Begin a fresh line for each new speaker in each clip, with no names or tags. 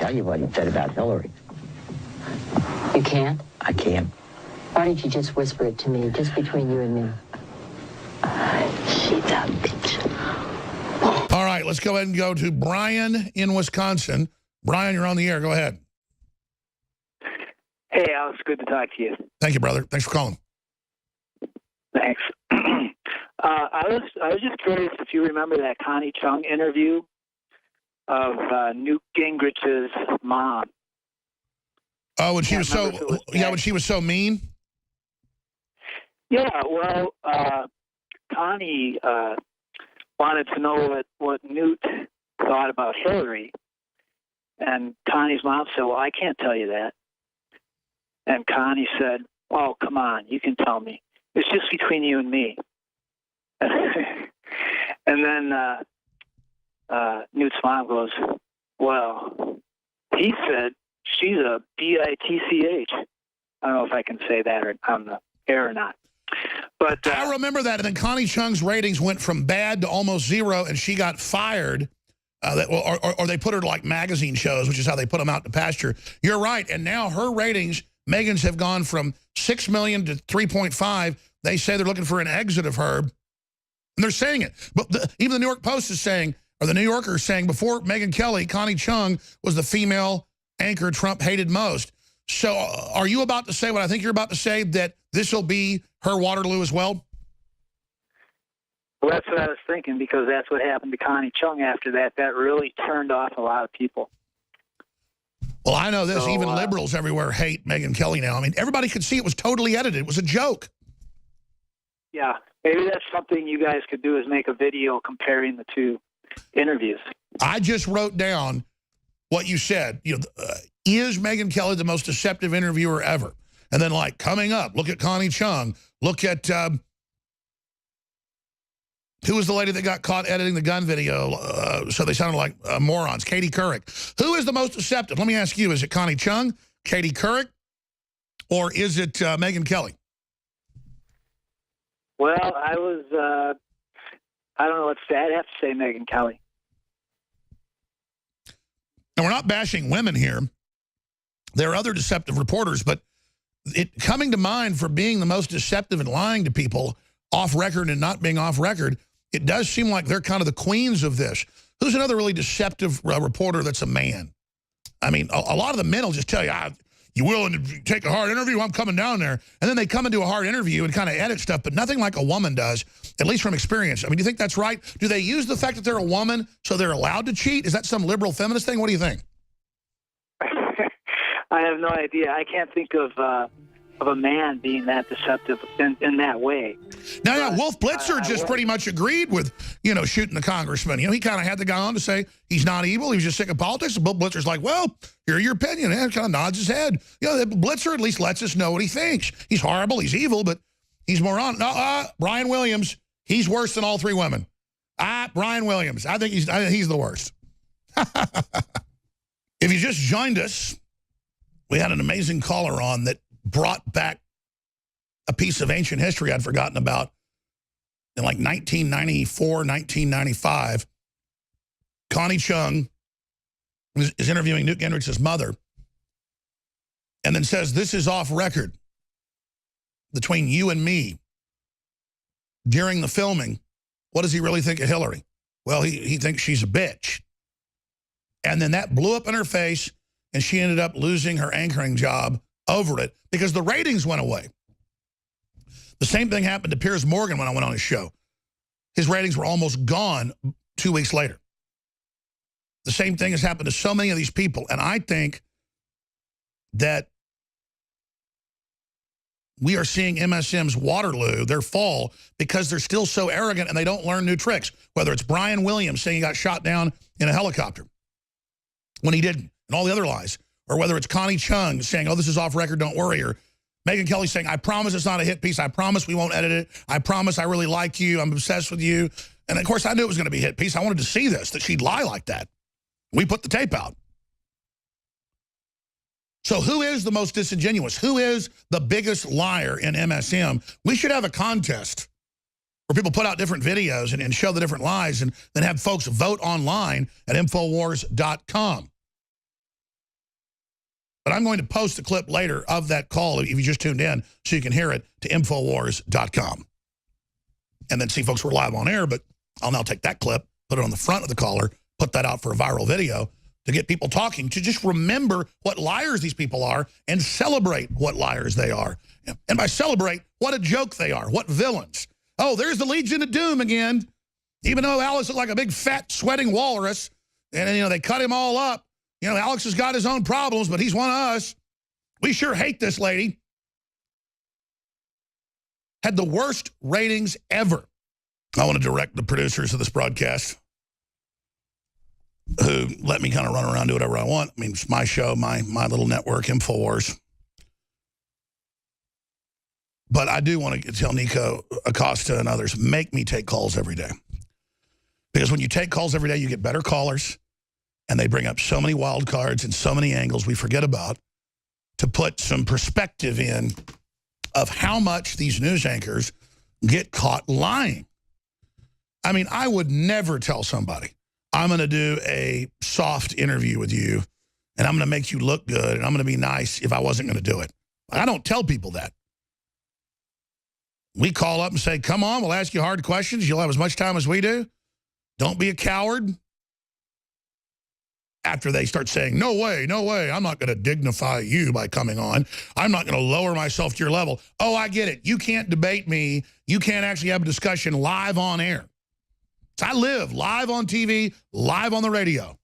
tell you what he said about Hillary.
You can't?
I can't.
Why don't you just whisper it to me, just between you and me?
She's a bitch.
All right, let's go ahead and go to Brian in Wisconsin. Brian, you're on the air. Go ahead.
Hey, Alex. Good to talk to you.
Thank you, brother. Thanks for calling.
Thanks. I was just curious if you remember that Connie Chung interview of Newt Gingrich's mom.
Oh, when she was so when she was so mean.
Yeah, well, Connie wanted to know what Newt thought about Hillary, and Connie's mom said, "Well, I can't tell you that." And Connie said, "Oh, come on, you can tell me. It's just between you and me." And then Newt's mom goes, "Well, he said she's a bitch." I don't know if I can say that on the air or not. But
I remember that. And then Connie Chung's ratings went from bad to almost zero, and she got fired. Or they put her to like magazine shows, which is how they put them out to pasture. You're right. And now her ratings, Megyn's, have gone from 6 million to 3.5. They say they're looking for an exit of her. And they're saying it. But even the New York Post is saying, or the New Yorker is saying, before Megyn Kelly, Connie Chung was the female anchor Trump hated most. So are you about to say what I think you're about to say, that this will be her Waterloo as well?
Well, that's what I was thinking, because that's what happened to Connie Chung after that. That really turned off a lot of people.
Well, I know this. Even liberals everywhere hate Megyn Kelly now. I mean, everybody could see it was totally edited. It was a joke.
Yeah. Maybe that's something you guys could do, is make a video comparing the two interviews.
I just wrote down what you said. You know, is Megyn Kelly the most deceptive interviewer ever? And then, like, coming up, look at Connie Chung. Look at, who was the lady that got caught editing the gun video so they sounded like morons? Katie Couric. Who is the most deceptive? Let me ask you, is it Connie Chung, Katie Couric, or is it Megyn Kelly?
Well, I don't know what to say. I'd have to say Megyn Kelly.
And we're not bashing women here. There are other deceptive reporters, but it coming to mind for being the most deceptive and lying to people off record and not being off record, it does seem like they're kind of the queens of this. Who's another really deceptive reporter that's a man? I mean, a lot of the men will just tell you, you willing to take a hard interview? I'm coming down there. And then they come into a hard interview and kind of edit stuff, but nothing like a woman does, at least from experience. I mean, do you think that's right? Do they use the fact that they're a woman so they're allowed to cheat? Is that some liberal feminist thing? What do you think?
I have no idea. I can't think of a man being that deceptive in that way.
Now, yeah, Wolf Blitzer just pretty much agreed with, you know, shooting the congressman. You know, he kind of had the guy on to say he's not evil. He was just sick of politics. And Wolf Blitzer's like, well, here's your opinion. And kind of nods his head. You know, Blitzer at least lets us know what he thinks. He's horrible. He's evil, but he's moron. No, Brian Williams, he's worse than all three women. Brian Williams, I think he's the worst. If you just joined us, we had an amazing caller on that brought back a piece of ancient history I'd forgotten about in like 1994, 1995. Connie Chung is interviewing Newt Gingrich's mother and then says, this is off record between you and me. During the filming, what does he really think of Hillary? Well, he thinks she's a bitch. And then that blew up in her face, and she ended up losing her anchoring job over it because the ratings went away. The same thing happened to Piers Morgan when I went on his show. His ratings were almost gone 2 weeks later. The same thing has happened to so many of these people. And I think that we are seeing MSM's Waterloo, their fall, because they're still so arrogant and they don't learn new tricks. Whether it's Brian Williams saying he got shot down in a helicopter when he didn't, and all the other lies. Or whether it's Connie Chung saying, oh, this is off record, don't worry. Or Megyn Kelly saying, I promise it's not a hit piece. I promise we won't edit it. I promise I really like you. I'm obsessed with you. And, of course, I knew it was going to be a hit piece. I wanted to see this, that she'd lie like that. We put the tape out. So who is the most disingenuous? Who is the biggest liar in MSM? We should have a contest where people put out different videos and show the different lies and then have folks vote online at Infowars.com. But I'm going to post a clip later of that call if you just tuned in so you can hear it to Infowars.com. And then see folks were live on air, but I'll now take that clip, put it on the front of the caller, put that out for a viral video to get people talking, to just remember what liars these people are and celebrate what liars they are. And by celebrate, what a joke they are, what villains. Oh, there's the Legion of Doom again. Even though Alex looked like a big, fat, sweating walrus, and, you know, they cut him all up. You know, Alex has got his own problems, but he's one of us. We sure hate this lady. Had the worst ratings ever. I want to direct the producers of this broadcast who let me kind of run around and do whatever I want. I mean, it's my show, my little network, InfoWars. But I do want to tell Nico Acosta and others, make me take calls every day. Because when you take calls every day, you get better callers, and they bring up so many wild cards and so many angles we forget about to put some perspective in of how much these news anchors get caught lying. I mean, I would never tell somebody, I'm going to do a soft interview with you, and I'm going to make you look good, and I'm going to be nice if I wasn't going to do it. I don't tell people that. We call up and say, come on, we'll ask you hard questions. You'll have as much time as we do. Don't be a coward. After they start saying, no way, I'm not going to dignify you by coming on. I'm not going to lower myself to your level. Oh, I get it. You can't debate me. You can't actually have a discussion live on air. So I live live on TV, live on the radio.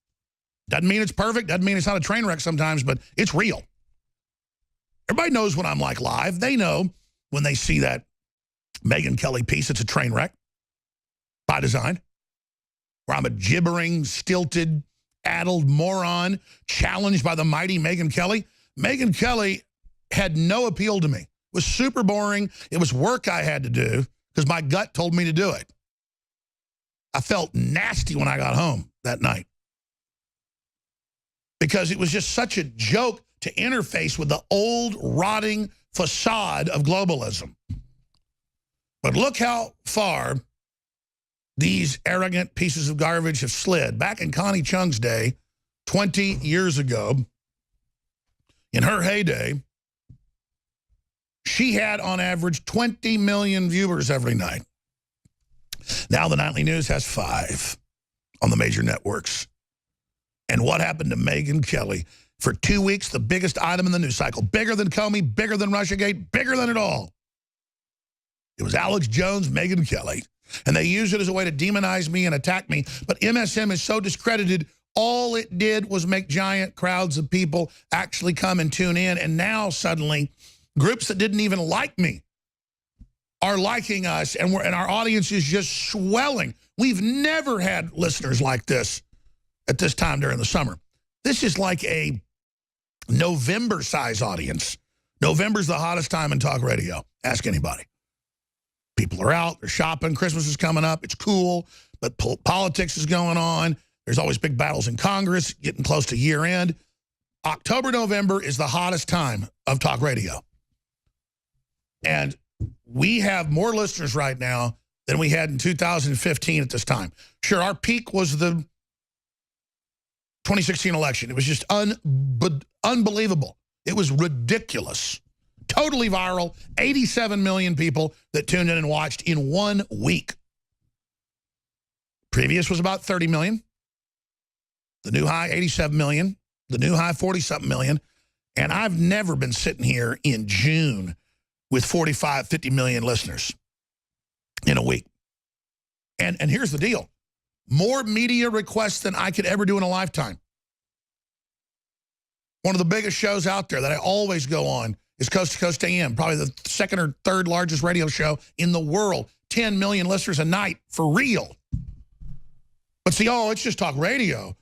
Doesn't mean it's perfect. Doesn't mean it's not a train wreck sometimes, but it's real. Everybody knows what I'm like live. They know when they see that Megyn Kelly piece, it's a train wreck by design, where I'm a gibbering, stilted, addled moron challenged by the mighty Megyn Kelly. Megyn Kelly had no appeal to me. It was super boring. It was work I had to do because my gut told me to do it. I felt nasty when I got home that night because it was just such a joke to interface with the old, rotting facade of globalism. But look how far these arrogant pieces of garbage have slid. Back in Connie Chung's day, 20 years ago, in her heyday, she had on average 20 million viewers every night. Now the nightly news has 5 on the major networks. And what happened to Megyn Kelly? For 2 weeks, the biggest item in the news cycle. Bigger than Comey, bigger than Russiagate, bigger than it all. It was Alex Jones, Megyn Kelly. And they use it as a way to demonize me and attack me. But MSM is so discredited, all it did was make giant crowds of people actually come and tune in. And now suddenly, groups that didn't even like me are liking us, and our audience is just swelling. We've never had listeners like this at this time during the summer. This is like a November-size audience. November's the hottest time in talk radio. Ask anybody. People are out, they're shopping, Christmas is coming up, it's cool, but politics is going on. There's always big battles in Congress, getting close to year end. October, November is the hottest time of talk radio. And we have more listeners right now than we had in 2015 at this time. Sure, our peak was the 2016 election. It was just unbelievable. It was ridiculous. Totally viral. 87 million people that tuned in and watched in 1 week. Previous was about 30 million. The new high, 87 million. The new high, 40-something million. And I've never been sitting here in June with 45, 50 million listeners in a week. And here's the deal. More media requests than I could ever do in a lifetime. One of the biggest shows out there that I always go on is Coast to Coast AM, probably the second or third largest radio show in the world. 10 million listeners a night, for real. But see, oh, it's just talk radio.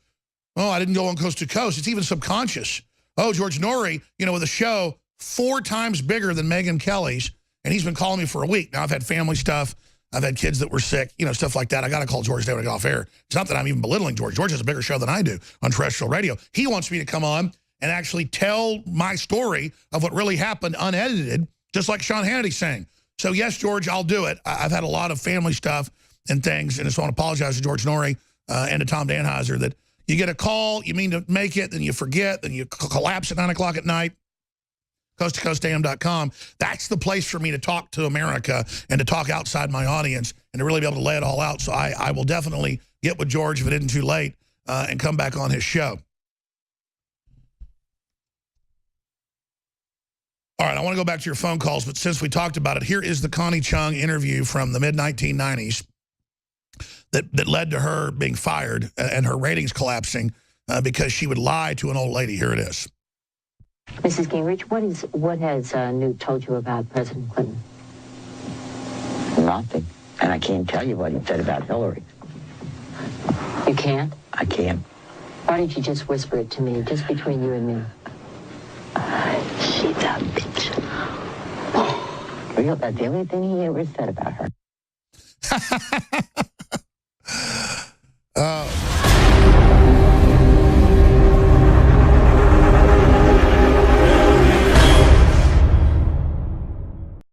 Oh, I didn't go on Coast to Coast. It's even subconscious. Oh, George Norrie, you know, with a show 4 times bigger than Megyn Kelly's, and he's been calling me for a week. Now, I've had family stuff. I've had kids that were sick, you know, stuff like that. I got to call George when I get off air. It's not that I'm even belittling George. George has a bigger show than I do on terrestrial radio. He wants me to come on and actually tell my story of what really happened unedited, just like Sean Hannity's saying. So, yes, George, I'll do it. I've had a lot of family stuff and things, and I just want to apologize to George Norrie and to Tom Danheiser that, You get a call, you mean to make it, then you forget, then you collapse at 9 o'clock at night. CoastToCoastAM.com. That's the place for me to talk to America and to talk outside my audience and to really be able to lay it all out. So I will definitely get with George if it isn't too late and come back on his show. All right, I want to go back to your phone calls, but since we talked about it, here is the Connie Chung interview from the mid-1990s that led to her being fired and her ratings collapsing because she would lie to an old lady. Here it is.
Mrs. Gingrich, what has Newt told you about President Clinton?
Nothing. And I can't tell you what he said about Hillary.
You can't?
I can't.
Why don't you just whisper it to me, just between you and me?
She's a bitch. Real, that's the only thing he ever said about her.